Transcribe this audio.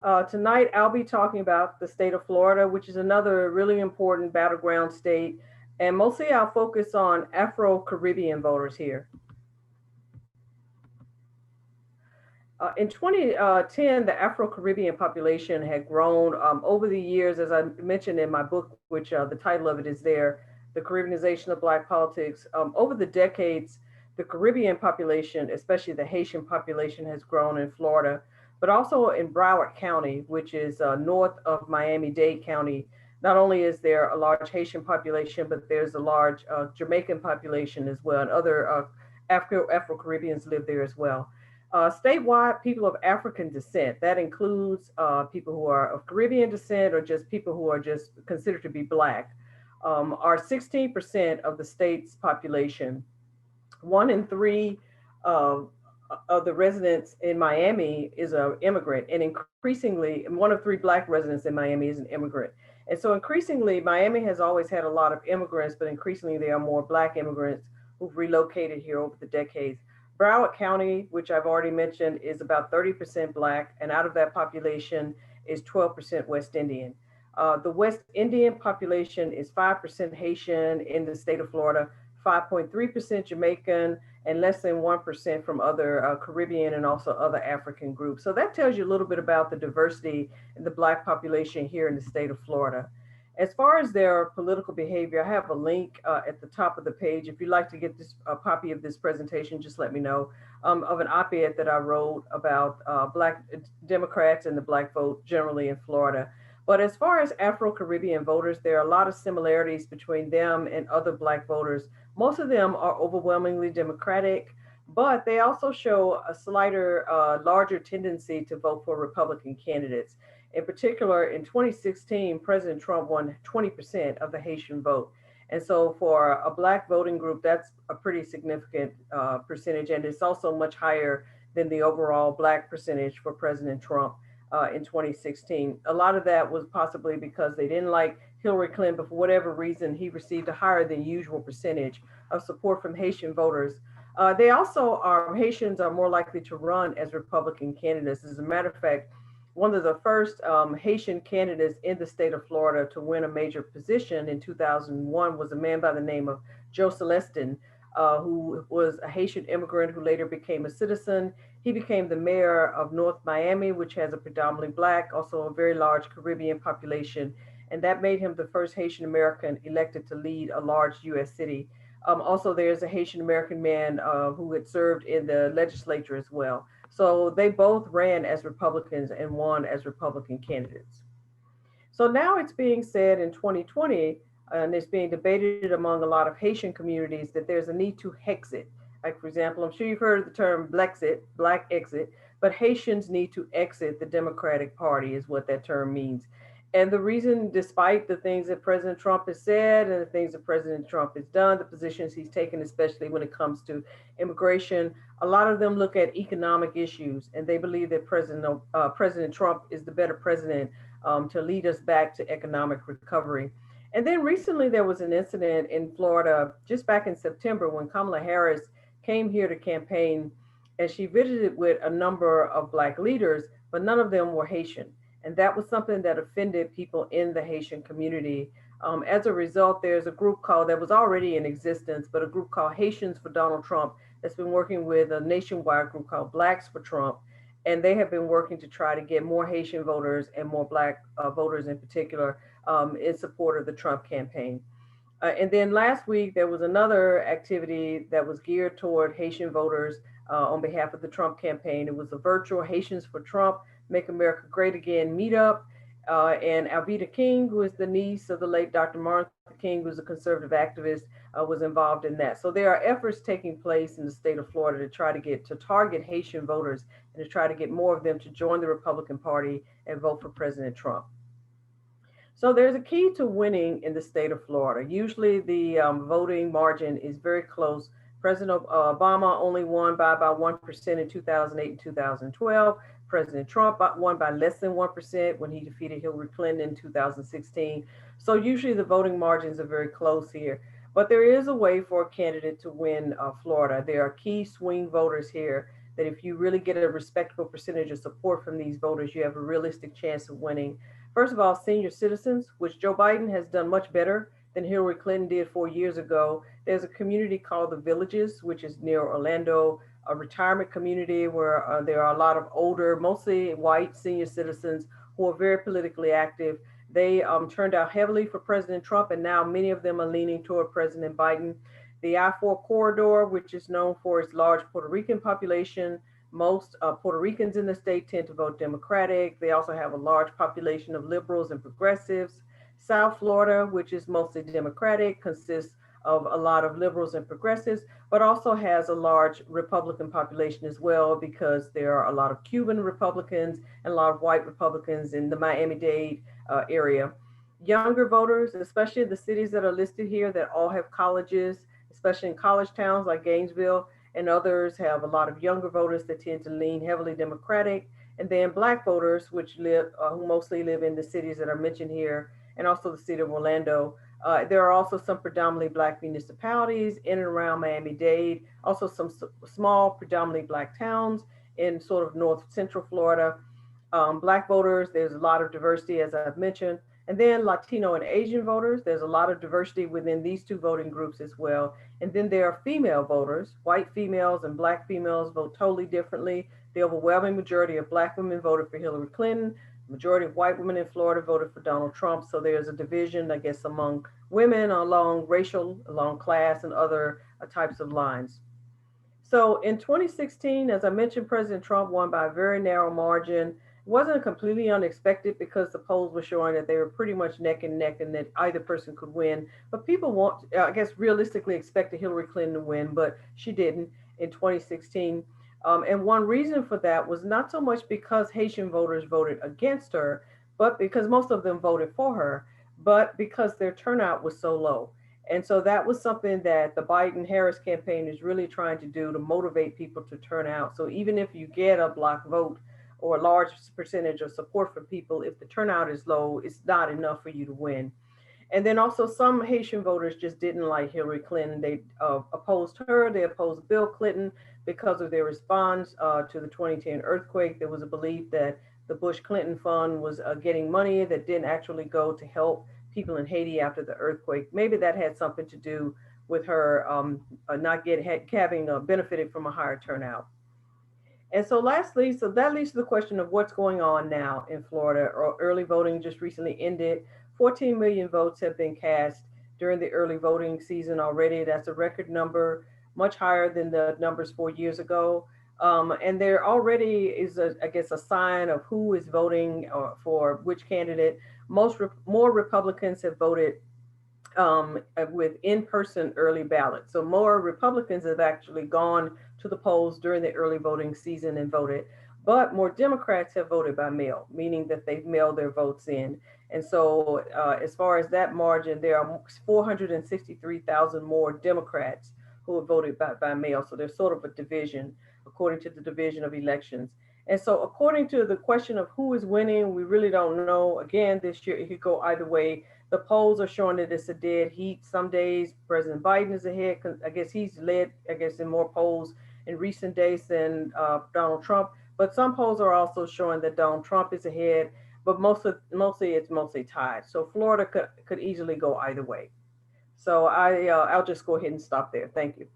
Tonight, I'll be talking about the state of Florida, which is another really important battleground state. And mostly I'll focus on Afro-Caribbean voters here. In 2010, the Afro-Caribbean population had grown over the years, as I mentioned in my book, which the title of it is there, The Caribbeanization of Black Politics. Over the decades, the Caribbean population, especially the Haitian population, has grown in Florida, but also in Broward County, which is north of Miami-Dade County. Not only is there a large Haitian population, but there's a large Jamaican population as well, and other Afro-Caribbeans live there as well. Statewide, people of African descent. That includes people who are of Caribbean descent or just people who are just considered to be Black, are 16% of the state's population. One in three uh, of the residents in Miami is an immigrant, and increasingly, one of three Black residents in Miami is an immigrant. And so, increasingly, Miami has always had a lot of immigrants, but increasingly, there are more Black immigrants who've relocated here over the decades. Broward County, which I've already mentioned, is about 30% Black, and out of that population is 12% West Indian. The West Indian population is 5% Haitian in the state of Florida, 5.3% Jamaican, and less than 1% from other Caribbean and also other African groups. So that tells you a little bit about the diversity in the Black population here in the state of Florida. As far as their political behavior, I have a link at the top of the page. If you'd like to get this a copy of this presentation, just let me know, of an op-ed that I wrote about Black Democrats and the Black vote generally in Florida. But as far as Afro-Caribbean voters, there are a lot of similarities between them and other Black voters. Most of them are overwhelmingly Democratic, but they also show a larger tendency to vote for Republican candidates. In particular, in 2016, President Trump won 20% of the Haitian vote. And so for a Black voting group, that's a pretty significant percentage. And it's also much higher than the overall Black percentage for President Trump in 2016. A lot of that was possibly because they didn't like Hillary Clinton, but for whatever reason, he received a higher than usual percentage of support from Haitian voters. They also are, Haitians are more likely to run as Republican candidates. As a matter of fact, one of the first Haitian candidates in the state of Florida to win a major position in 2001 was a man by the name of Joe Celestin, who was a Haitian immigrant who later became a citizen. He became the mayor of North Miami, which has a predominantly Black, also a very large Caribbean population, and that made him the first Haitian American elected to lead a large U.S. city. Also, there's a Haitian American man who had served in the legislature as well. So they both ran as Republicans and won as Republican candidates. So now it's being said in 2020, and it's being debated among a lot of Haitian communities that there's a need to hexit. Like, for example, I'm sure you've heard of the term Blexit, Black exit, but Haitians need to exit the Democratic Party, is what that term means. And the reason, despite the things that President Trump has said and the things that President Trump has done, the positions he's taken, especially when it comes to immigration, a lot of them look at economic issues and they believe that President Trump is the better president to lead us back to economic recovery. And then recently there was an incident in Florida just back in September when Kamala Harris came here to campaign and she visited with a number of Black leaders, but none of them were Haitian. And that was something that offended people in the Haitian community. As a result, there's a group called, that was already in existence, but a group called Haitians for Donald Trump that's been working with a nationwide group called Blacks for Trump. And they have been working to try to get more Haitian voters and more Black voters in particular in support of the Trump campaign. And then last week, there was another activity that was geared toward Haitian voters on behalf of the Trump campaign. It was a virtual Haitians for Trump, Make America Great Again meetup. And Alveda King, who is the niece of the late Dr. Martin Luther King, who's a conservative activist, was involved in that. So there are efforts taking place in the state of Florida to try to target Haitian voters and to try to get more of them to join the Republican Party and vote for President Trump. So there's a key to winning in the state of Florida. Usually the voting margin is very close. President Obama only won by about 1% in 2008 and 2012. President Trump won by less than 1% when he defeated Hillary Clinton in 2016. So usually the voting margins are very close here. But there is a way for a candidate to win Florida. There are key swing voters here that if you really get a respectable percentage of support from these voters, you have a realistic chance of winning. First of all, senior citizens, which Joe Biden has done much better than Hillary Clinton did 4 years ago. There's a community called the Villages, which is near Orlando, a retirement community where there are a lot of older, mostly white senior citizens who are very politically active. They turned out heavily for President Trump, and now many of them are leaning toward President Biden. The I-4 corridor, which is known for its large Puerto Rican population, most Puerto Ricans in the state tend to vote Democratic. They also have a large population of liberals and progressives. South Florida, which is mostly Democratic, consists of a lot of liberals and progressives, but also has a large Republican population as well because there are a lot of Cuban Republicans and a lot of white Republicans in the Miami-Dade area. Younger voters, especially the cities that are listed here that all have colleges, especially in college towns like Gainesville, and others have a lot of younger voters that tend to lean heavily Democratic. And then black voters, which who mostly live in the cities that are mentioned here, and also the city of Orlando. There are also some predominantly black municipalities in and around Miami-Dade, also some small predominantly black towns in sort of north central Florida. Black voters, there's a lot of diversity, as I've mentioned. And then Latino and Asian voters, there's a lot of diversity within these two voting groups as well. And then there are female voters. White females and black females vote totally differently. The overwhelming majority of black women voted for Hillary Clinton. The majority of white women in Florida voted for Donald Trump. So there's a division, I guess, among women along racial, along class, and other types of lines. So in 2016, as I mentioned, President Trump won by a very narrow margin. It wasn't completely unexpected because the polls were showing that they were pretty much neck and neck and that either person could win. But people want, I guess, realistically expected Hillary Clinton to win, but she didn't in 2016. And one reason for that was not so much because Haitian voters voted against her, but because most of them voted for her, but because their turnout was so low. And so that was something that the Biden Harris campaign is really trying to do to motivate people to turn out. So even if you get a block vote or a large percentage of support from people, if the turnout is low, it's not enough for you to win. And then also some Haitian voters just didn't like Hillary Clinton. They opposed her. They opposed Bill Clinton because of their response to the 2010 earthquake. There was a belief that the Bush Clinton fund was getting money that didn't actually go to help people in Haiti after the earthquake. Maybe that had something to do with her not having benefited from a higher turnout. And so lastly, so that leads to the question of what's going on now in Florida. Early voting just recently ended. 14 million votes have been cast during the early voting season already. That's a record number, much higher than the numbers 4 years ago. And there already is, I guess, a sign of who is voting for which candidate. More Republicans have voted with in-person early ballots. So more Republicans have actually gone to the polls during the early voting season and voted, but more Democrats have voted by mail, meaning that they've mailed their votes in. And so, as far as that margin, there are 463,000 more Democrats who have voted by mail. So there's sort of a division according to the Division of Elections. And so, according to the question of who is winning, we really don't know. Again, this year it could go either way. The polls are showing that it's a dead heat. Some days President Biden is ahead. I guess he's led, I guess, in more polls in recent days than Donald Trump. But some polls are also showing that Donald Trump is ahead. But mostly it's mostly tied. So Florida could easily go either way. So I'll just go ahead and stop there. Thank you.